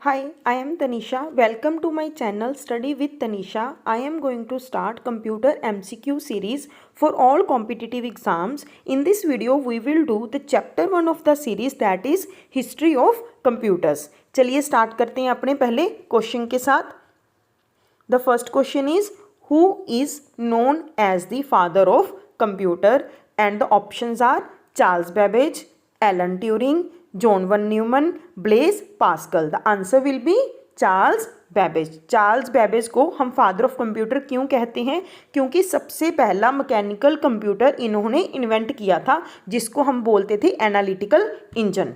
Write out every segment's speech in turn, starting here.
Hi, I am Tanisha. Welcome to my channel Study with Tanisha. I am going to start computer MCQ series for all competitive exams. In this video, we will do the chapter 1 of the series, that is History of Computers. चलिए start करते हैं अपने पहले question के साथ. The first question is, who is known as the father of computer? And the options are Charles Babbage, Alan Turing, John von Neumann, Blaise Pascal. The answer will be Charles Babbage. Charles Babbage को हम father of computer क्यों कहते हैं? क्योंकि सबसे पहला mechanical computer इन्होंने invent किया था, जिसको हम बोलते थे analytical engine.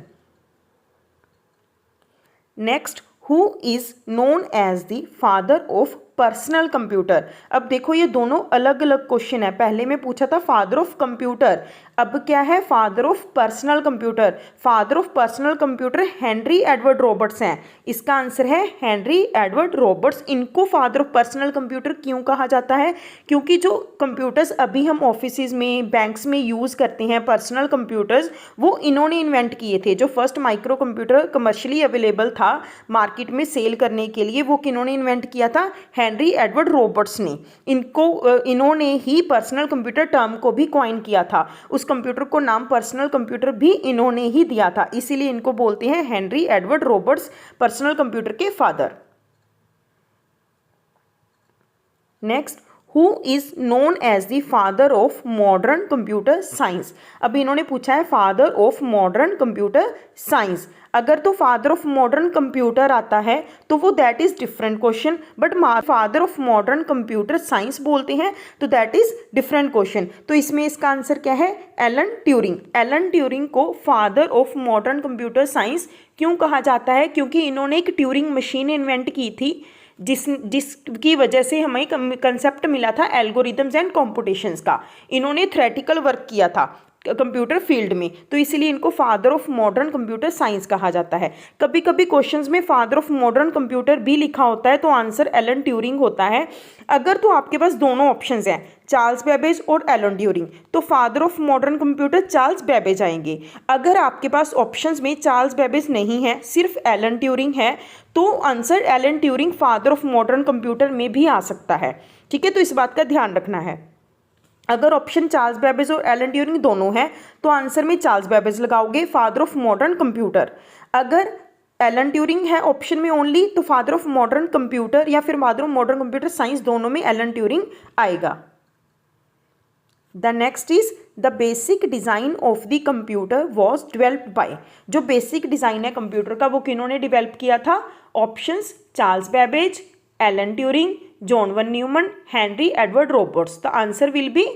Next, who is known as the father of personal computer. अब देखो ये दोनों अलग अलग क्वेश्चन है. पहले में पूछा था फादर ऑफ कंप्यूटर, अब क्या है father of personal computer. Father of personal computer Henry Edward Roberts हैं. इसका आंसर है हेनरी एडवर्ड रॉबर्ट्स. इनको फादर ऑफ पर्सनल कंप्यूटर क्यों कहा जाता है? क्योंकि जो कंप्यूटर्स अभी हम ऑफिस में, बैंक्स में यूज़ करते हैं, पर्सनल कंप्यूटर्स, वो इन्होंने इन्वेंट किए थे. जो first micro computer commercially available था मार्केट में सेल करने के लिए, वो किन्होंने इन्वेंट किया था? हेनरी एडवर्ड रॉबर्ट्स ने. इन्होंने ही पर्सनल कंप्यूटर टर्म को भी कॉइन किया था. उस कंप्यूटर को नाम पर्सनल कंप्यूटर भी इन्होंने ही दिया था, इसीलिए इनको बोलते हैं Henry Edward Roberts, personal computer के father. Next, who is known as the father of modern computer science. अब इन्होंने पूछा है father of modern computer science. अगर तो फादर ऑफ मॉडर्न कंप्यूटर आता है तो वो that is different question, but father of modern computer science बोलते हैं तो दैट इज डिफरेंट क्वेश्चन. तो इसमें इसका आंसर क्या है? Alan Turing. एलन ट्यूरिंग को father of modern computer science क्यों कहा जाता है? क्योंकि इन्होंने एक ट्यूरिंग मशीन इन्वेंट की थी, जिसकी वजह से हमें कंसेप्ट मिला था एल्गोरिथम्स एंड कॉम्पिटिशन्स का. इन्होंने थ्योरेटिकल वर्क किया था कंप्यूटर फील्ड में, तो इसलिए इनको father of modern computer science कहा जाता है. कभी कभी क्वेश्चंस में फादर ऑफ मॉडर्न कंप्यूटर भी लिखा होता है, तो आंसर एलन ट्यूरिंग होता है. अगर तो आपके पास दोनों ऑप्शंस हैं, चार्ल्स बैबेज और एलन ट्यूरिंग, तो father of modern computer Charles Babbage आएंगे. अगर आपके पास ऑप्शंस में चार्ल्स बैबेज नहीं है, सिर्फ एलन ट्यूरिंग है, तो answer Alan Turing father of modern computer में भी आ सकता है. ठीक है, तो इस बात का ध्यान रखना है. अगर ऑप्शन चार्ल्स बैबेज और एलन ट्यूरिंग दोनों है तो आंसर में चार्ल्स बैबेज लगाओगे, फादर ऑफ मॉडर्न कंप्यूटर. अगर एलन ट्यूरिंग है ऑप्शन में ओनली, तो फादर ऑफ मॉडर्न कंप्यूटर या फिर father of modern computer science, दोनों में एलन ट्यूरिंग आएगा. The next is the basic design of the computer was developed by. जो बेसिक डिज़ाइन है कंप्यूटर का, वो किन्होंने डेवलप किया था? Options Charles Babbage, Alan Turing, John von Neumann, Henry Edward Roberts. The answer will be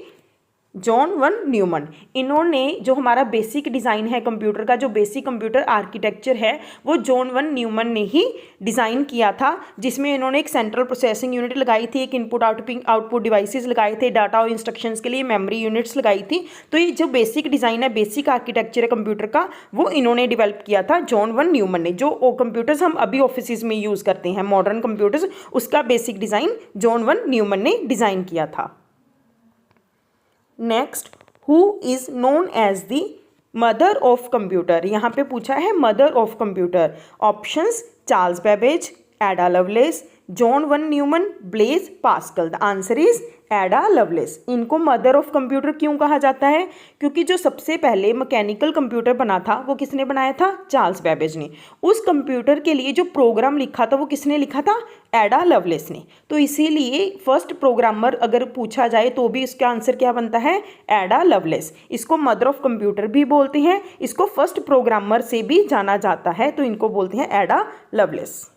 John von Neumann. इन्होंने जो हमारा basic design है कंप्यूटर का, जो बेसिक कंप्यूटर आर्किटेक्चर है, वो जॉन वन न्यूमन ने ही डिज़ाइन किया था, जिसमें इन्होंने एक सेंट्रल प्रोसेसिंग यूनिट लगाई थी, एक इनपुट आउटपुट डिवाइसेस लगाए थे, डाटा और इंस्ट्रक्शंस के लिए मेमोरी यूनिट्स लगाई थी. तो ये जो बेसिक डिज़ाइन है, बेसिक आर्किटेक्चर है कंप्यूटर का, वो इन्होंने डेवलप किया था जॉन वन न्यूमन ने. जो कंप्यूटर्स हम अभी ऑफिस में यूज़ करते हैं, मॉडर्न कंप्यूटर्स, उसका basic design John von Neumann ने डिज़ाइन किया था. Next, who is known as the mother of computer. यहाँ पे पूछा है mother of computer. Options Charles Babbage, Ada Lovelace, John von Neumann, Blaise Pascal. The answer is Ada Lovelace. इनको mother of computer क्यों कहा जाता है? क्योंकि जो सबसे पहले मैकेनिकल कंप्यूटर बना था, वो किसने बनाया था? चार्ल्स बैबेज ने. उस कंप्यूटर के लिए जो प्रोग्राम लिखा था, वो किसने लिखा था? एडा लवलेस ने. तो इसीलिए फर्स्ट प्रोग्रामर अगर पूछा जाए तो भी इसका आंसर क्या बनता है? एडा लवलेस. इसको मदर ऑफ कंप्यूटर भी बोलते हैं, इसको फर्स्ट प्रोग्रामर से भी जाना जाता है, तो इनको बोलते हैं एडा लवलेस.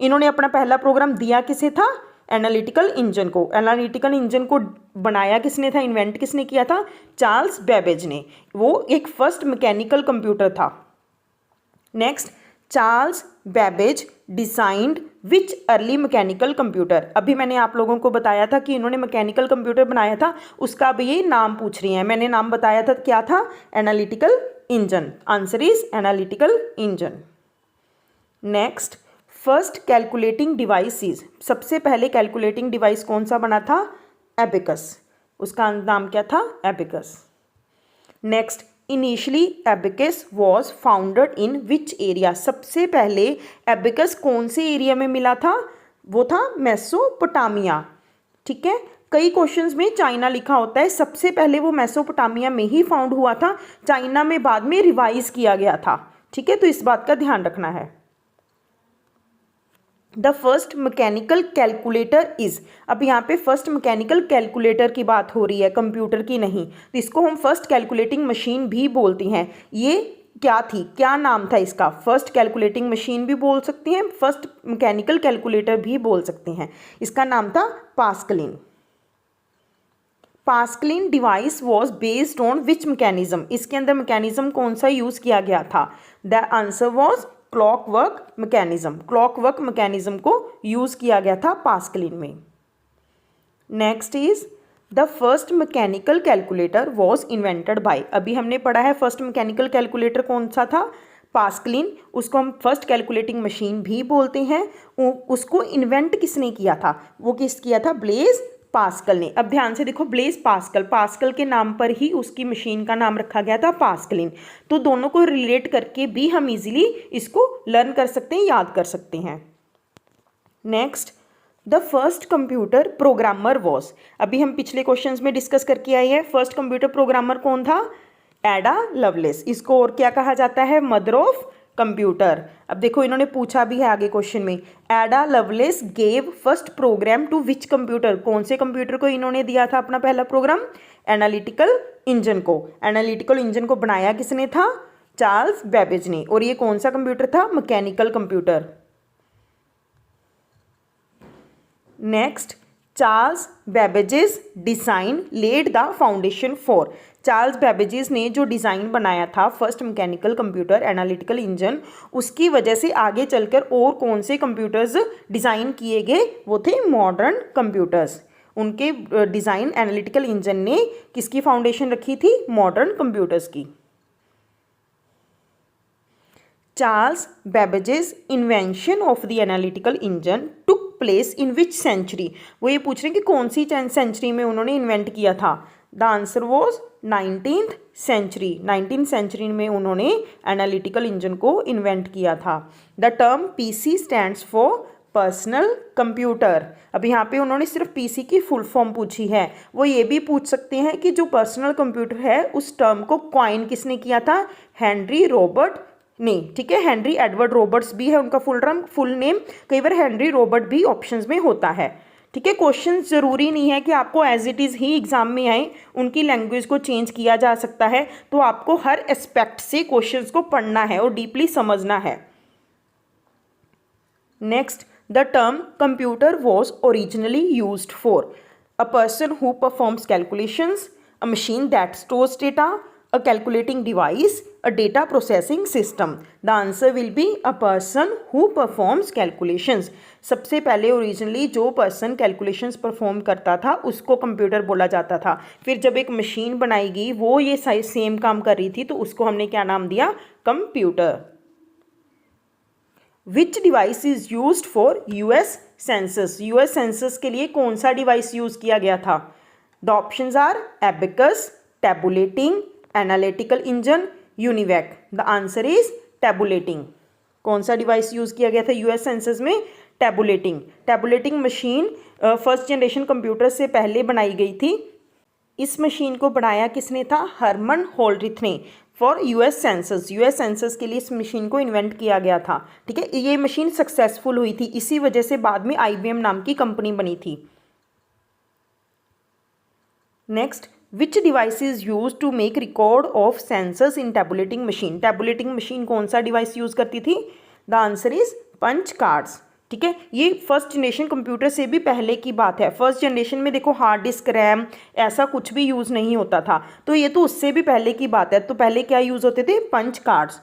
इन्होंने अपना पहला प्रोग्राम दिया किसे था? एनालिटिकल इंजन को. एनालिटिकल इंजन को बनाया किसने था? इन्वेंट किसने किया था? चार्ल्स बैबेज ने. वो एक फर्स्ट मैकेनिकल कंप्यूटर था. नेक्स्ट, चार्ल्स बैबेज डिजाइंड विच अर्ली मैकेनिकल कंप्यूटर. अभी मैंने आप लोगों को बताया था कि इन्होंने मैकेनिकल कंप्यूटर बनाया था, उसका भी ये नाम पूछ रही हैं. मैंने नाम बताया था, क्या था? Analytical engine. Answer is analytical engine. Next, first calculating devices. सबसे पहले कैलकुलेटिंग डिवाइस कौन सा बना था? एबेकस. उसका नाम क्या था? Abacus. Next, initially abacus was founded in which area, सबसे पहले एबेकस कौन से एरिया में मिला था, वो था मेसोपोटामिया। ठीक है, कई क्वेश्चंस में चाइना लिखा होता है, सबसे पहले वो मेसोपोटामिया में ही फाउंड हुआ था, चाइना में बाद में रिवाइज किया गया था। ठीक है, तो इस बात का ध्यान रखना है। The first mechanical calculator is, अब यहाँ पे फर्स्ट मैकेनिकल कैलकुलेटर की बात हो रही है, कंप्यूटर की नहीं, तो इसको हम फर्स्ट कैलकुलेटिंग मशीन भी बोलती हैं। ये क्या थी, क्या नाम था इसका, फर्स्ट कैलकुलेटिंग मशीन भी बोल सकते हैं, फर्स्ट मैकेनिकल कैलकुलेटर भी बोल सकते हैं। इसका नाम था Pascaline. Pascaline device was based on which mechanism, इसके अंदर मैकेनिज्म कौन सा यूज किया गया था, the answer was clockwork mechanism, clockwork mechanism को यूज किया गया था पास्कलिन में। Next is the first mechanical calculator was invented by, अभी हमने पढ़ा है फर्स्ट मैकेनिकल कैलकुलेटर कौन सा था, पास्कलिन, उसको हम फर्स्ट कैलकुलेटिंग मशीन भी बोलते हैं। उसको इन्वेंट किसने किया था, वो किस किया था, ब्लेज पास्कल ने। अब ध्यान से देखो, ब्लेज पास्कल, पास्कल के नाम पर ही उसकी मशीन का नाम रखा गया था पास्कलिन, तो दोनों को रिलेट करके भी हम इजीली इसको लर्न कर सकते हैं, याद कर सकते हैं। Next, the first computer programmer was, अभी हम पिछले क्वेश्चंस में डिस्कस करके आए हैं, फर्स्ट कंप्यूटर प्रोग्रामर कौन था, एडा लवलेस, इसको और क्या कहा जाता है, मदर ऑफ कंप्यूटर। अब देखो इन्होंने पूछा भी है आगे क्वेश्चन में, Ada Lovelace gave first program to which computer, कौन से कंप्यूटर को इन्होंने दिया था अपना पहला प्रोग्राम, एनालिटिकल इंजन को। एनालिटिकल इंजन को बनाया किसने था, चार्ल्स बेबेज ने, और ये कौन सा कंप्यूटर था, mechanical computer. Next, Charles Babbage's design laid the foundation for, Charles Babbage's ने जो डिज़ाइन बनाया था first mechanical computer analytical engine, उसकी वजह से आगे चलकर और कौन से कंप्यूटर्स डिज़ाइन किए गए, वो थे मॉडर्न कंप्यूटर्स। उनके डिज़ाइन एनालिटिकल इंजन ने किसकी फाउंडेशन रखी थी, मॉडर्न कंप्यूटर्स की। Charles Babbage's invention of the analytical engine took place in which century, वो ये पूछ रहे हैं कि कौन सी सेंचुरी में उन्होंने इन्वेंट किया था, the answer was 19th century, 19th century में उन्होंने एनालिटिकल इंजन को इन्वेंट किया था। The term PC stands for personal computer, अब यहाँ पे उन्होंने सिर्फ पीसी की फुल फॉर्म पूछी है, वो ये भी पूछ सकते हैं कि जो पर्सनल कंप्यूटर है उस टर्म को कॉइन किसने किया था, हेनरी रॉबर्ट ने। ठीक है, हेनरी एडवर्ड रॉबर्ट्स भी है उनका फुल नेम, कई बार हेनरी रॉबर्ट भी ऑप्शंस में होता है। ठीक है, क्वेश्चन ज़रूरी नहीं है कि आपको एज इट इज़ ही एग्जाम में आए, उनकी लैंग्वेज को चेंज किया जा सकता है, तो आपको हर एस्पेक्ट से क्वेश्चंस को पढ़ना है और डीपली समझना है। Next, the term computer was originally used for a person who performs calculations, a machine that stores data, a calculating device, a data processing system. The answer will be a person who performs calculations. सबसे पहले originally जो person calculations perform करता था उसको computer बोला जाता था, फिर जब एक मशीन बनाई गई वो ये सेम काम कर रही थी तो उसको हमने क्या नाम दिया, computer. Which device is used for US census, US census के लिए कौन सा डिवाइस यूज किया गया था, the options are abacus, tabulating, analytical engine, UNIVAC. The answer is tabulating. कौन सा डिवाइस यूज किया गया था यूएस सेंसस में, tabulating. Tabulating machine first generation computer से पहले बनाई गई थी। इस मशीन को बनाया किसने था, हरमन होल्ड्रिथ ने, for US census. US census के लिए इस मशीन को इन्वेंट किया गया था। ठीक है, ये मशीन सक्सेसफुल हुई थी, इसी वजह से बाद में आईबीएम नाम की कंपनी बनी थी। Next, which device is use to make record of sensors in tabulating machine, tabulating machine कौन सा डिवाइस यूज करती थी, the answer is punch cards. ठीक है, ये फर्स्ट जनरेशन कंप्यूटर से भी पहले की बात है। फर्स्ट जनरेशन में देखो हार्ड डिस्क, रैम ऐसा कुछ भी यूज़ नहीं होता था, तो ये तो उससे भी पहले की बात है। तो पहले क्या यूज़ होते थे, पंच कार्ड्स।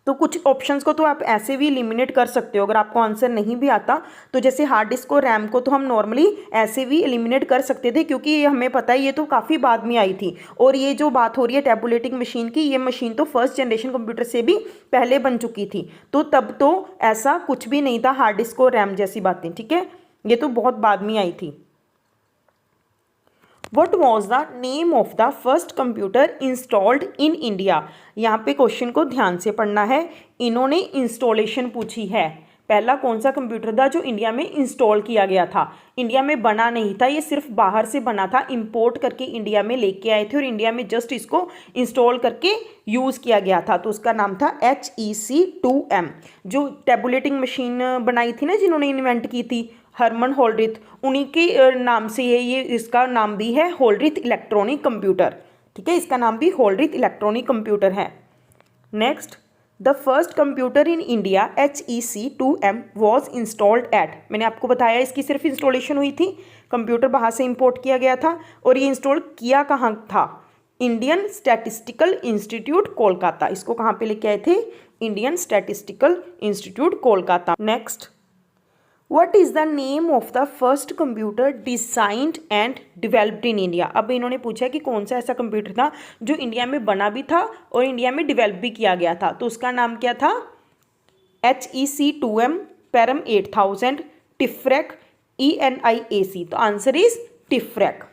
तो कुछ ऑप्शंस को तो आप ऐसे भी एलिमिनेट कर सकते हो, अगर आपको आंसर नहीं भी आता तो जैसे हार्ड डिस्क और रैम को तो हम नॉर्मली ऐसे भी एलिमिनेट कर सकते थे, क्योंकि ये हमें पता है ये तो काफ़ी बाद में आई थी। और ये जो बात हो रही है टैबुलेटिंग मशीन की, ये मशीन तो फर्स्ट जनरेशन कंप्यूटर से भी पहले बन चुकी थी, तो तब तो ऐसा कुछ भी नहीं था हार्ड डिस्क और रैम जैसी बातें। ठीक है, ये तो बहुत बाद में आई थी। What was the name of the first computer installed in India. यहाँ पे क्वेश्चन को ध्यान से पढ़ना है। इन्होंने इंस्टॉलेशन पूछी है, पहला कौन सा कंप्यूटर था जो इंडिया में इंस्टॉल किया गया था। इंडिया में बना नहीं था, ये सिर्फ बाहर से बना था, इंपोर्ट करके इंडिया में लेके आए थे और इंडिया में जस्ट इसको इंस्टॉल करके यूज़ किया गया था। तो उसका नाम था HEC2M। जो टेबुलेटिंग मशीन बनाई थी ना, जिन्होंने इन्वेंट की थी, हरमन होल्ड्रिथ, उन्हीं के नाम से ये इसका नाम भी है होल्ड्रिथ इलेक्ट्रॉनिक कंप्यूटर। ठीक है, इसका नाम भी होल्ड्रिथ इलेक्ट्रॉनिक कंप्यूटर है। Next, the first computer in India HEC2M was installed eight. मैंने आपको बताया इसकी सिर्फ इंस्टॉलेशन हुई थी, कंप्यूटर बाहर से इंपोर्ट किया गया था और ये इंस्टॉल किया कहाँ था, इंडियन स्टैटिस्टिकल इंस्टीट्यूट कोलकाता। इसको कहाँ पे लेके आए थे, Indian statistical institute Kolkata. Next, what is the name of the first computer designed and developed in India. अब इन्होंने पूछा कि कौन सा ऐसा कंप्यूटर था जो इंडिया में बना भी था और इंडिया में डिवेल्प भी किया गया था। तो उसका नाम क्या था, HEC2M, पैरम 8000, टिफ्रेक, ENIAC। तो आंसर इज टिफ्रेक।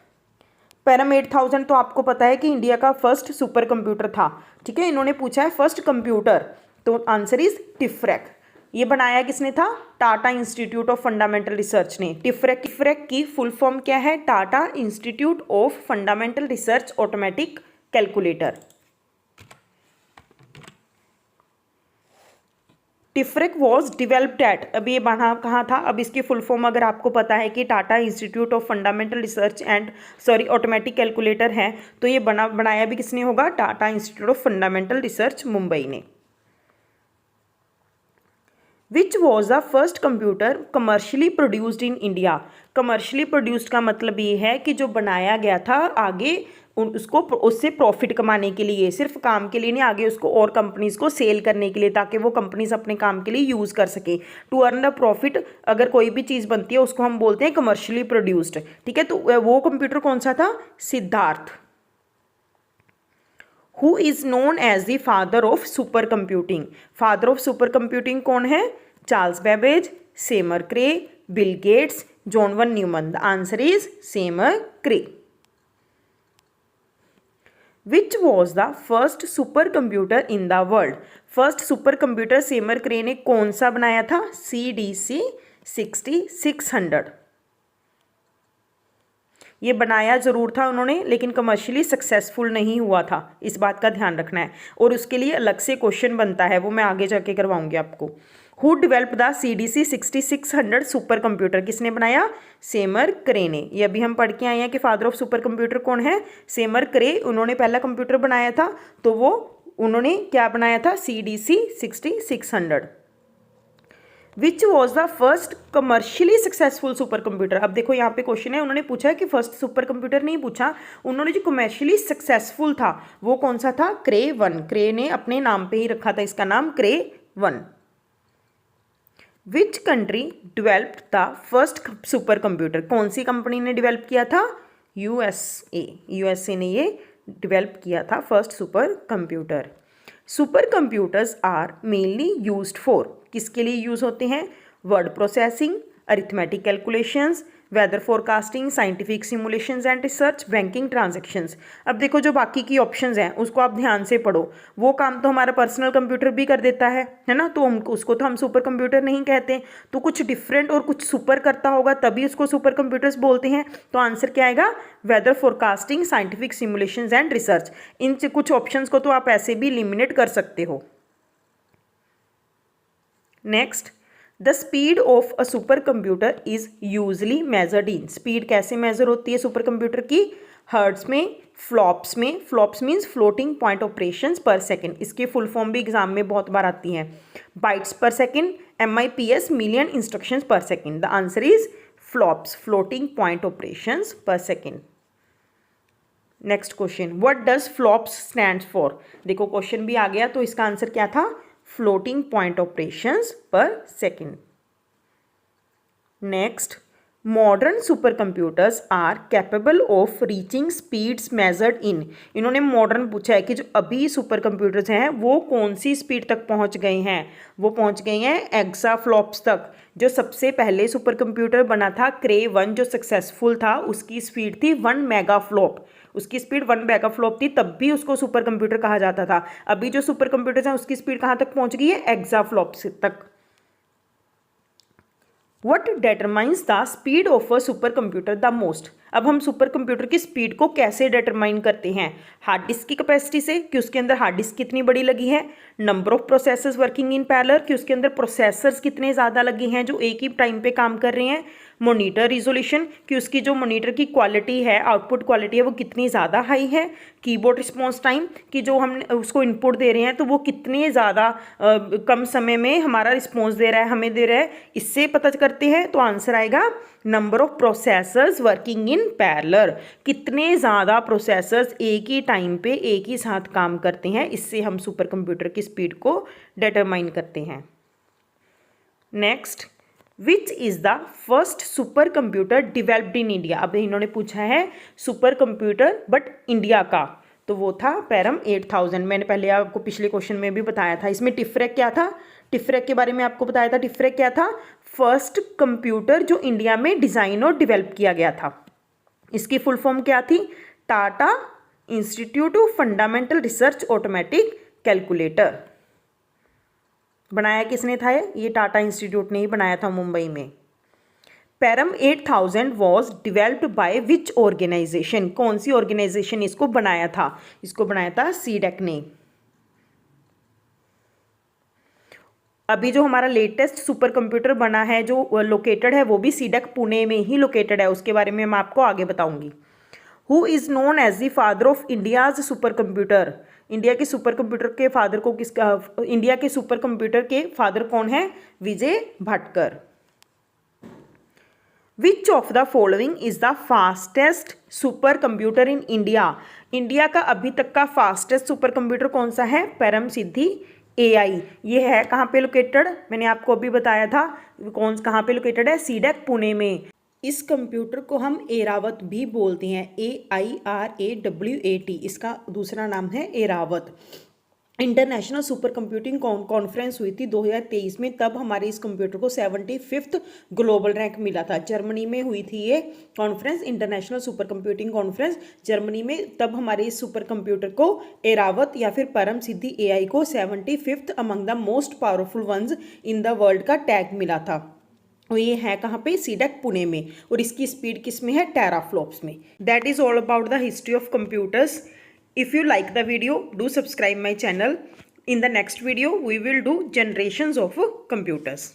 पैरम 8000 तो आपको पता है कि इंडिया का फर्स्ट सुपर कंप्यूटर था। ठीक है, इन्होंने पूछा है फर्स्ट कंप्यूटर, तो आंसर इज टिफ्रेक। ये बनाया किसने था, Tata Institute of Fundamental Research ने। टिफ्रेक की फुल फॉर्म क्या है, Tata Institute of Fundamental Research Automatic Calculator. TIFRAC was developed at, अब ये बना कहाँ था, अब इसकी फुल फॉर्म अगर आपको पता है कि Tata Institute of Fundamental Research and Automatic Calculator है, तो ये बनाया भी किसने होगा, Tata Institute of Fundamental Research Mumbai ने। Which was the first computer commercially produced in India. Commercially produced का मतलब ये है कि जो बनाया गया था आगे उसको उससे प्रॉफिट कमाने के लिए, सिर्फ काम के लिए नहीं, आगे उसको और कंपनीज को सेल करने के लिए, ताकि वो कंपनीज अपने काम के लिए यूज़ कर सके, टू अर्न द प्रॉफिट। अगर कोई भी चीज़ बनती है उसको हम बोलते हैं कमर्शियली प्रोड्यूस्ड। ठीक है, तो वो कंप्यूटर कौन सा था, Siddharth. Who is known as the father of super computing. Father of super computing कौन है, Charles Babbage, Seymour Cray, Bill Gates, John von Neumann. The answer is Seymour Cray. Which was the first super computer in the world. First super computer Seymour Cray ने कौन सा बनाया था, CDC 6600। ये बनाया ज़रूर था उन्होंने, लेकिन कमर्शियली सक्सेसफुल नहीं हुआ था, इस बात का ध्यान रखना है, और उसके लिए अलग से क्वेश्चन बनता है, वो मैं आगे जाके करवाऊंगी आपको। Who developed the CDC 6600 super computer, किसने बनाया, सेमर क्रे ने। ये अभी हम पढ़ के आए हैं कि फादर ऑफ सुपर कंप्यूटर कौन है, सेमर क्रे। उन्होंने पहला कंप्यूटर बनाया था, तो वो उन्होंने क्या बनाया था, CDC 6600। Which was the first commercially successful super computer. अब देखो यहाँ पे क्वेश्चन है, उन्होंने पूछा है कि फर्स्ट सुपर कंप्यूटर नहीं पूछा, उन्होंने जो कमर्शियली सक्सेसफुल था वो कौन सा था, क्रे 1। क्रे ने अपने नाम पे ही रखा था इसका नाम, क्रे 1। Which country developed the first super computer. कौन सी कंपनी ने डेवलप किया था, USA ने ये डेवलप किया था first super computer. Super computers are mainly used for, किसके लिए यूज़ होते हैं, word processing, arithmetic calculations, weather forecasting, scientific simulations and research, banking transactions. अब देखो जो बाकी की ऑप्शंस हैं उसको आप ध्यान से पढ़ो, वो काम तो हमारा पर्सनल कंप्यूटर भी कर देता है ना, तो उसको तो हम सुपर कंप्यूटर नहीं कहते, तो कुछ डिफरेंट और कुछ सुपर करता होगा तभी उसको सुपर कंप्यूटर्स बोलते हैं। तो आंसर क्या आएगा, weather forecasting, scientific simulations and research. इन कुछ ऑप्शंस को तो आप ऐसे भी एलिमिनेट कर सकते हो। Next, the speed of a super computer is usually measured in. Speed कैसे मेजर होती है सुपर कंप्यूटर की, हर्ट्स में, फ्लॉप्स में। Flops means floating point operations per second, इसके फुल फॉर्म भी एग्जाम में बहुत बार आती हैं। Bytes per second, MIPS, million instructions per second. The answer is flops, floating point operations per second. Next question, what does flops stands for. देखो question भी आ गया, तो इसका आंसर क्या था, floating point operations per second. Next, modern super computers are capable of reaching speeds measured in. इन्होंने modern पूछा है कि जो अभी सुपर कंप्यूटर्स हैं वो कौन सी स्पीड तक पहुंच गए हैं। वो पहुंच गए हैं एक्साफ्लॉप्स तक। जो सबसे पहले सुपर कंप्यूटर बना था क्रे 1 जो सक्सेसफुल था, उसकी स्पीड थी 1 मेगाफ्लॉप। उसकी स्पीड 1 मेगाफ्लॉप थी, तब भी उसको सुपर कंप्यूटर कहा जाता था। अभी जो सुपर कंप्यूटर्स हैं उसकी स्पीड कहाँ तक पहुंच गई है, एक्साफ्लॉप्स तक। What determines the speed of a super computer the most. अब हम सुपर कंप्यूटर की स्पीड को कैसे डिटरमाइन करते हैं, हार्ड डिस्क की कैपेसिटी से कि उसके अंदर हार्ड डिस्क कितनी बड़ी लगी है, number of processors working in parallel कि उसके अंदर प्रोसेसर्स कितने ज़्यादा लगे हैं जो एक ही टाइम पे काम कर रहे हैं, मॉनिटर रिजोल्यूशन कि उसकी जो मॉनिटर की क्वालिटी है, आउटपुट क्वालिटी है वो कितनी ज़्यादा हाई है, कीबोर्ड रिस्पॉन्स टाइम कि जो हम उसको इनपुट दे रहे हैं तो वो कितने ज़्यादा कम समय में हमारा रिस्पॉन्स दे रहा है, हमें दे रहा है, इससे पता करते हैं। तो आंसर आएगा number of processors working in parallel, कितने ज़्यादा प्रोसेसर्स एक ही टाइम पे एक ही साथ काम करते हैं, इससे हम सुपर कंप्यूटर की स्पीड को डिटरमाइन करते हैं। Next, which is the first super computer developed in India. अब इन्होंने पूछा है सुपर कंप्यूटर बट इंडिया का, तो वो था पैरम 8000। मैंने पहले आपको पिछले क्वेश्चन में भी बताया था। इसमें टिफरेक क्या था, टिफरेक के बारे में आपको बताया था। टिफरेक क्या था, फर्स्ट कंप्यूटर जो इंडिया में डिज़ाइन और डिवेल्प किया गया था। इसकी फुल फॉर्म क्या थी, Tata Institute of Fundamental Research Automatic calculator. बनाया किसने था ये टाटा इंस्टीट्यूट ने ही बनाया था मुंबई में। Param 8000 was developed by which organisation, कौन सी ऑर्गेनाइजेशन इसको बनाया था, इसको बनाया था सीडेक ने। अभी जो हमारा लेटेस्ट सुपर कंप्यूटर बना है जो लोकेटेड है वो भी सीडेक पुणे में ही लोकेटेड है, उसके बारे में मैं आपको आगे बताऊंगी। Who is known as the father of India's super computer. India के सुपर कंप्यूटर के फादर को इंडिया के सुपर कंप्यूटर के फादर कौन है, Vijay Bhatkar. Which of the following is the fastest super computer in India. India का अभी तक का फास्टेस्ट सुपर कंप्यूटर कौन सा है, परम सिद्धि AI। ये है कहाँ पे लोकेटेड, मैंने आपको अभी बताया था कहाँ पे लोकेटेड है, सीडेक पुणे में। इस कंप्यूटर को हम एरावत भी बोलते हैं, AIRAWAT, इसका दूसरा नाम है Airavat. International super computing conference हुई थी 2023 में, तब हमारे इस कंप्यूटर को 75th ग्लोबल रैंक मिला था। जर्मनी में हुई थी ये conference, international super computing conference Germany में, तब हमारे इस सुपर कंप्यूटर को एरावत या फिर परम सिद्धि AI को 75th among the most powerful ones in the world का टैग मिला था। और ये है कहाँ पे, सीडेक पुणे में, और इसकी स्पीड किस में है, टेराफ्लॉप्स में। That is all about the history of computers. If you like the video, do subscribe my channel. In the next video, we will do generations of computers.